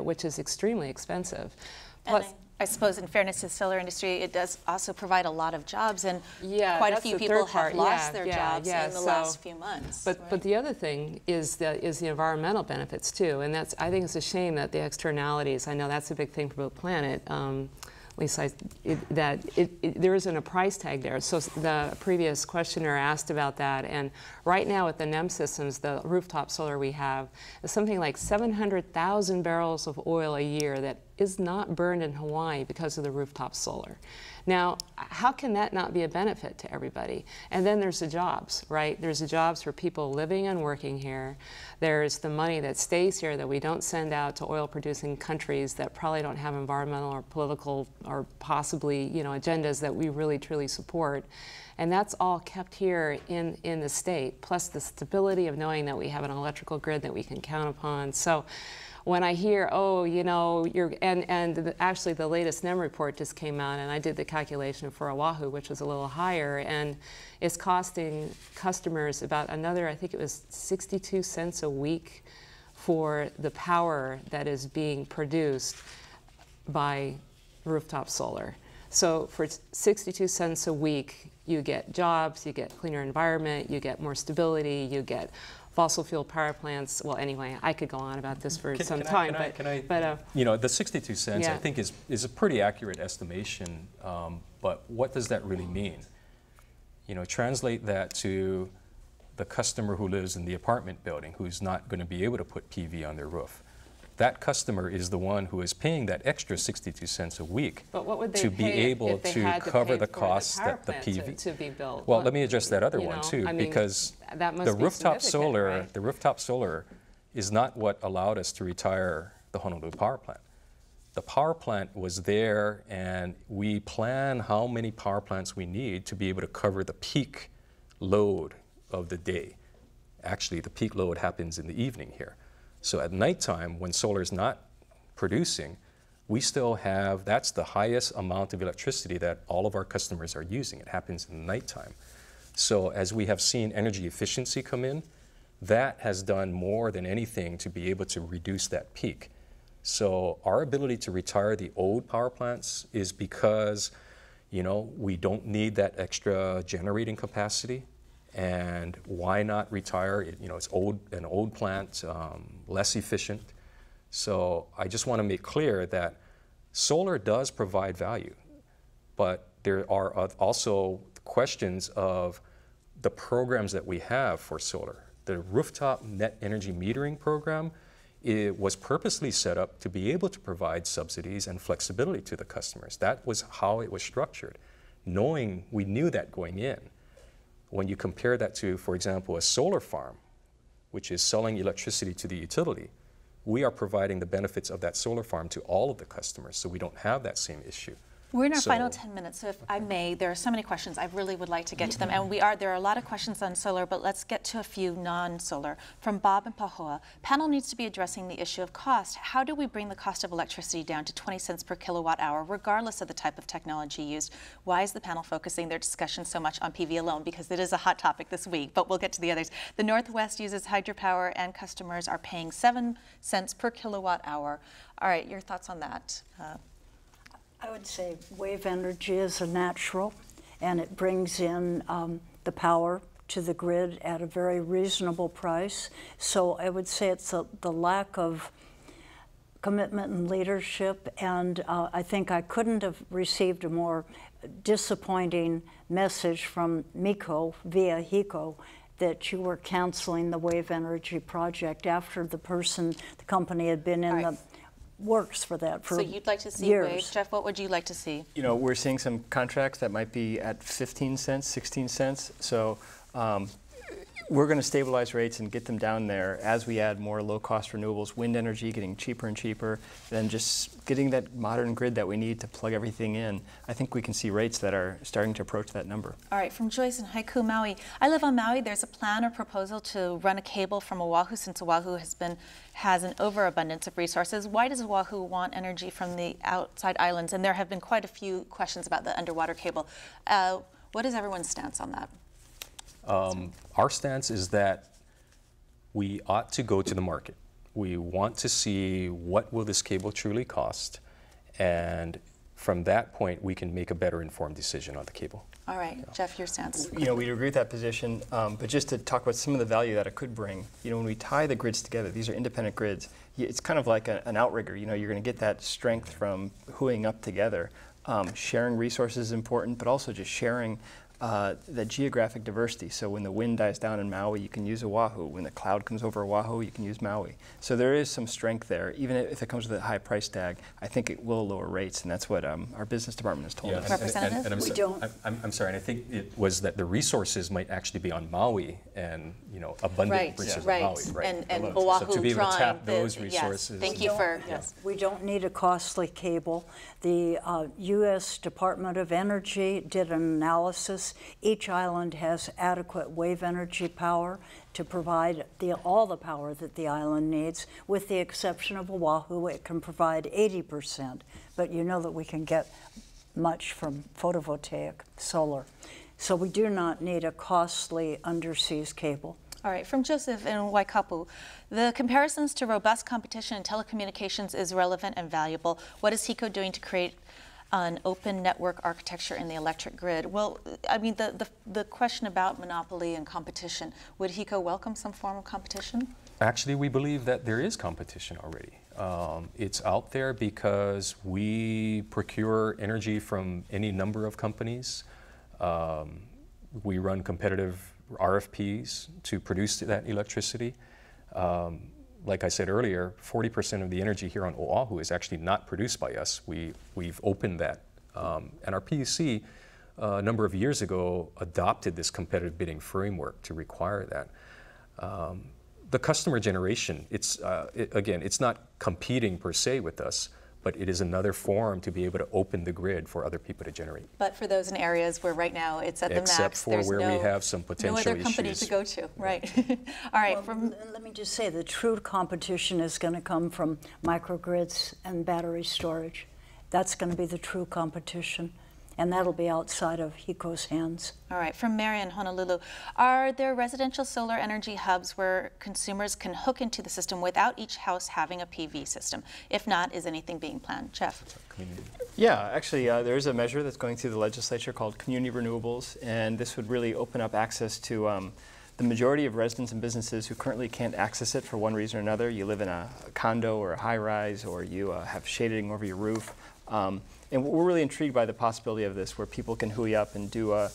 which is extremely expensive. Plus, I suppose in fairness to the solar industry, it does also provide a lot of jobs, and quite a few people have lost their jobs in the last few months. But the other thing is the environmental benefits too, and I think it's a shame that the externalities, I know that's a big thing for the planet, at least there isn't a price tag there. So the previous questioner asked about that, and right now with the NEM systems, the rooftop solar we have, is something like 700,000 barrels of oil a year that is not burned in Hawaii because of the rooftop solar. Now, how can that not be a benefit to everybody? And then there's the jobs, right? There's the jobs for people living and working here. There's the money that stays here that we don't send out to oil-producing countries that probably don't have environmental or political or possibly, agendas that we really, truly support. And that's all kept here in the state, plus the stability of knowing that we have an electrical grid that we can count upon. So when I hear, actually the latest NEM report just came out, and I did the calculation for Oahu, which was a little higher, and it's costing customers about another, I think it was 62 cents a week for the power that is being produced by rooftop solar. So for 62 cents a week, you get jobs, you get cleaner environment, you get more stability, you get fossil fuel power plants. Well, anyway, I could go on about this for some time. The 62 cents, I think, is a pretty accurate estimation. But what does that really mean? Translate that to the customer who lives in the apartment building who's not going to be able to put PV on their roof. that customer is the one who is paying that extra 62 cents a week But what would they to pay be able if they to had to cover pay the for costs power that the plant PV. to be built? Well, let me address that other you one know, too, I mean, because that must the be rooftop significant, solar, right? the rooftop solar is not what allowed us to retire the Honolulu power plant. The power plant was there, and we plan how many power plants we need to be able to cover the peak load of the day. Actually, the peak load happens in the evening here. So at nighttime, when solar is not producing, we still have, that's the highest amount of electricity that all of our customers are using. It happens in the nighttime. So as we have seen energy efficiency come in, that has done more than anything to be able to reduce that peak. So our ability to retire the old power plants is because, you know, we don't need that extra generating capacity. And why not retire it? You know, it's an old plant, less efficient. So I just want to make clear that solar does provide value, but there are also questions of the programs that we have for solar. The rooftop net energy metering program, it was purposely set up to be able to provide subsidies and flexibility to the customers. That was how it was structured, we knew that going in. When you compare that to, for example, a solar farm, which is selling electricity to the utility, we are providing the benefits of that solar farm to all of the customers, so we don't have that same issue. We're in our final 10 minutes, so if I may, there are so many questions. I really would like to get to them, and there are a lot of questions on solar, but let's get to a few non-solar. From Bob and Pahoa, panel needs to be addressing the issue of cost. How do we bring the cost of electricity down to 20 cents per kilowatt hour, regardless of the type of technology used? Why is the panel focusing their discussion so much on PV alone? Because it is a hot topic this week, but we'll get to the others. The Northwest uses hydropower, and customers are paying 7 cents per kilowatt hour. All right, your thoughts on that? I would say wave energy is a natural, and it brings in the power to the grid at a very reasonable price. So I would say it's the lack of commitment and leadership, and I think I couldn't have received a more disappointing message from MECO via HECO that you were canceling the wave energy project after the company had been in the works for that for years. So you'd like to see waves. Jeff, what would you like to see? You know, we're seeing some contracts that might be at 15 cents, 16 cents. So we're going to stabilize rates and get them down there as we add more low-cost renewables, wind energy getting cheaper and cheaper, then just getting that modern grid that we need to plug everything in. I think we can see rates that are starting to approach that number. All right, from Joyce in Haiku, Maui. I live on Maui. There's a plan or proposal to run a cable from Oahu, since Oahu has an overabundance of resources. Why does Oahu want energy from the outside islands? And there have been quite a few questions about the underwater cable. What is everyone's stance on that? Our stance is that we ought to go to the market. We want to see what will this cable truly cost, and from that point we can make a better informed decision on the cable. All right, Jeff, your stance. You know, we agree with that position, but just to talk about some of the value that it could bring, you know, when we tie the grids together, these are independent grids, it's kind of like an outrigger. You know, you're going to get that strength from hooing up together. Sharing resources is important, but also just sharing the geographic diversity. So when the wind dies down in Maui, you can use Oahu. When the cloud comes over Oahu, you can use Maui. So there is some strength there. Even if it comes with a high price tag, I think it will lower rates, and that's what our business department has told us. Representative? I'm sorry, and I think it was that the resources might actually be on Maui, and abundant resources on Maui. Right. And Oahu so to be able to tap those resources. Yes, thank you for. Yes. We don't need a costly cable. The U.S. Department of Energy did an analysis. Each island has adequate wave energy power to provide all the power that the island needs. With the exception of Oahu, it can provide 80%. But you know that we can get much from photovoltaic solar. So we do not need a costly underseas cable. All right, from Joseph in Waikapu, the comparisons to robust competition in telecommunications is relevant and valuable. What is HECO doing to create an open network architecture in the electric grid? Well, I mean, the question about monopoly and competition, would HECO welcome some form of competition? Actually, we believe that there is competition already. It's out there because we procure energy from any number of companies. We run competitive RFPs to produce that electricity. like I said earlier, 40% of the energy here on Oahu is actually not produced by us. We've opened that. And our PUC, a number of years ago, adopted this competitive bidding framework to require that. The customer generation, again, it's not competing per se with us, but it is another forum to be able to open the grid for other people to generate. But for those in areas where right now it's at the max, except for where we have some potential no other company issues to go to, right? All right. Well, let me just say, the true competition is going to come from microgrids and battery storage. That's going to be the true competition, and that'll be outside of HECO's hands. All right, from Mary in Honolulu, are there residential solar energy hubs where consumers can hook into the system without each house having a PV system? If not, is anything being planned? Jeff? Yeah, actually, there is a measure that's going through the legislature called Community Renewables, and this would really open up access to the majority of residents and businesses who currently can't access it for one reason or another. You live in a condo or a high-rise, or you have shading over your roof. And we're really intrigued by the possibility of this, where people can hooey up and do a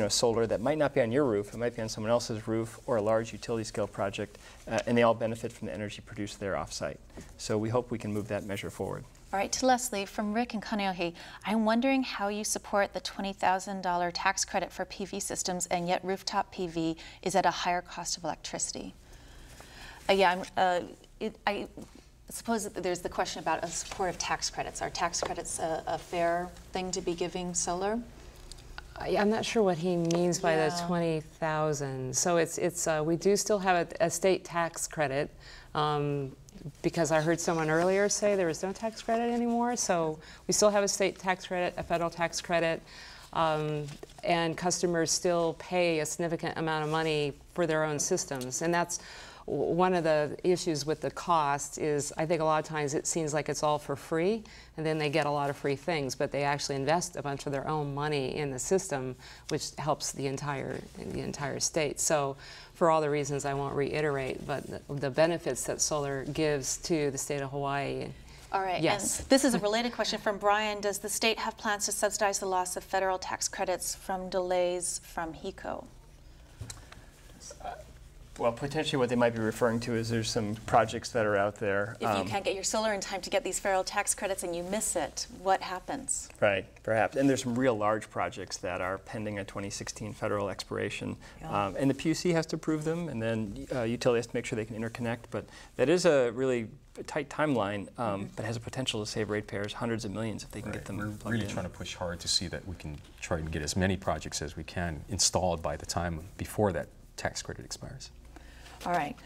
solar that might not be on your roof, it might be on someone else's roof, or a large utility scale project, and they all benefit from the energy produced there offsite. So we hope we can move that measure forward. All right, to Leslie, from Rick in Kaneohe, I'm wondering how you support the $20,000 tax credit for PV systems, and yet rooftop PV is at a higher cost of electricity. I suppose that there's the question about a support of tax credits. Are tax credits a fair thing to be giving solar? I'm not sure what he means by the 20,000. So we do still have a state tax credit, because I heard someone earlier say there was no tax credit anymore. So we still have a state tax credit, a federal tax credit, and customers still pay a significant amount of money for their own systems. And that's one of the issues with the cost is, I think a lot of times it seems like it's all for free, and then they get a lot of free things, but they actually invest a bunch of their own money in the system, which helps the entire state. So for all the reasons I won't reiterate, but the benefits that solar gives to the state of Hawaii. All right, yes. And this is a related question from Brian. Does the state have plans to subsidize the loss of federal tax credits from delays from HECO? Well, potentially what they might be referring to is there's some projects that are out there. If you can't get your solar in time to get these federal tax credits and you miss it, what happens? Right, perhaps. And there's some real large projects that are pending a 2016 federal expiration. Yeah. And the PUC has to approve them, and then utility has to make sure they can interconnect. But that is a really tight timeline, but has a potential to save ratepayers hundreds of millions if they can get them plugged in. We're really trying to push hard to see that we can try and get as many projects as we can installed by the time before that tax credit expires. All right,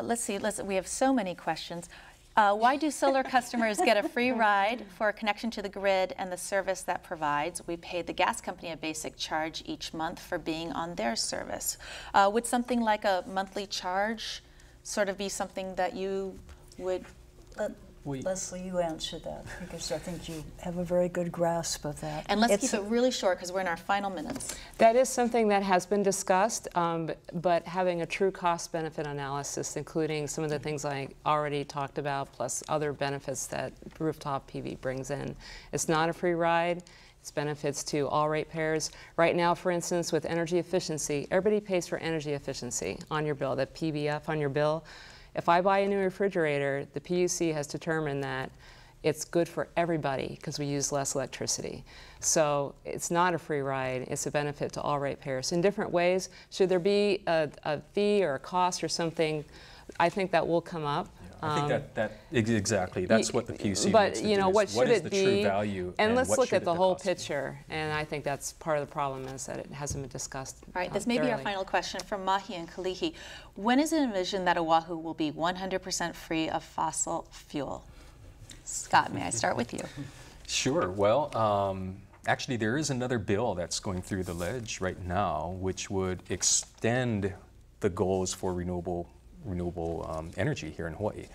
let's see, we have so many questions. Why do solar customers get a free ride for a connection to the grid and the service that provides? We pay the gas company a basic charge each month for being on their service. Would something like a monthly charge sort of be something that you would? Leslie, you answer that, because I think you have a very good grasp of that. And let's keep it really short, because we're in our final minutes. That is something that has been discussed, but having a true cost-benefit analysis, including some of the things I already talked about, plus other benefits that rooftop PV brings in. It's not a free ride. It's benefits to all ratepayers. Right now, for instance, with energy efficiency, everybody pays for energy efficiency on your bill, the PBF on your bill. If I buy a new refrigerator, the PUC has determined that it's good for everybody because we use less electricity. So it's not a free ride, it's a benefit to all ratepayers. In different ways, should there be a fee or a cost or something, I think that will come up. I think exactly, that's what the PUC but, wants to you know, do. what should it be? True value and let's what look should at the whole cost be? picture. And I think that's part of the problem, is that it hasn't been discussed. All right, this may be our thoroughly. final question from Mahi and Kalihi. When is it envisioned that Oahu will be 100% free of fossil fuel? Scott, may I start with you? Sure. Well, actually, there is another bill that's going through the ledge right now, which would extend the goals for renewable energy here in Hawaii.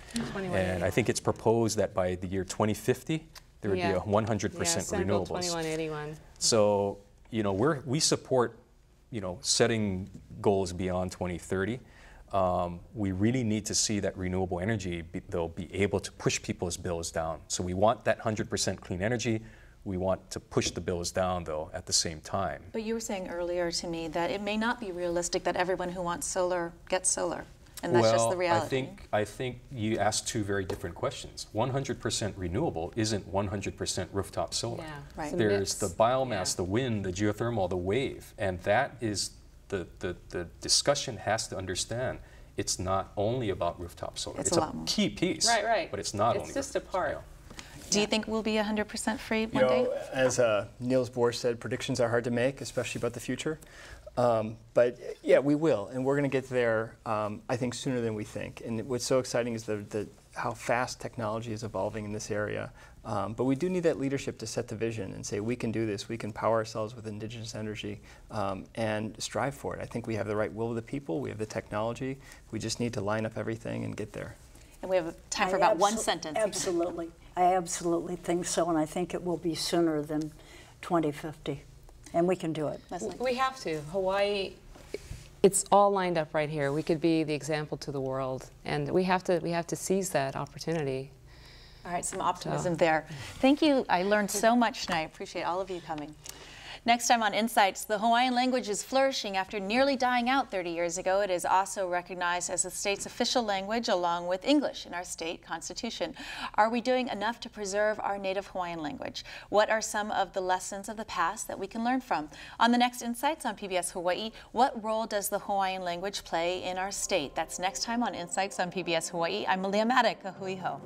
And I think it's proposed that by the year 2050, there would be a 100% renewables. 2181. So, you know, we support, you know, setting goals beyond 2030. We really need to see that renewable energy, they'll be able to push people's bills down. So we want that 100% clean energy. We want to push the bills down, though, at the same time. But you were saying earlier to me that it may not be realistic that everyone who wants solar gets solar. And that's just the reality. I think you asked two very different questions. 100% renewable isn't 100% rooftop solar. Yeah, right. There's the biomass, the wind, the geothermal, the wave, and that is the discussion has to understand. It's not only about rooftop solar. It's a key piece, right. but it's not only. It's just a part. Do you think we'll be 100% free one day? As Niels Bohr said, predictions are hard to make, especially about the future. But yeah, we will, and we're going to get there, I think, sooner than we think. And what's so exciting is how fast technology is evolving in this area. But we do need that leadership to set the vision and say, we can do this, we can power ourselves with indigenous energy, and strive for it. I think we have the right will of the people, we have the technology, we just need to line up everything and get there. And we have time for about one sentence. Absolutely. I absolutely think so, and I think it will be sooner than 2050. And we can do it. We have to. Hawaii, it's all lined up right here. We could be the example to the world, and we have to seize that opportunity. All right, some optimism there. Thank you. I learned so much tonight. I appreciate all of you coming. Next time on Insights, the Hawaiian language is flourishing after nearly dying out 30 years ago. It is also recognized as the state's official language along with English in our state constitution. Are we doing enough to preserve our native Hawaiian language? What are some of the lessons of the past that we can learn from? On the next Insights on PBS Hawaii, what role does the Hawaiian language play in our state? That's next time on Insights on PBS Hawaii. I'm Malia Mattoch. A hui hou.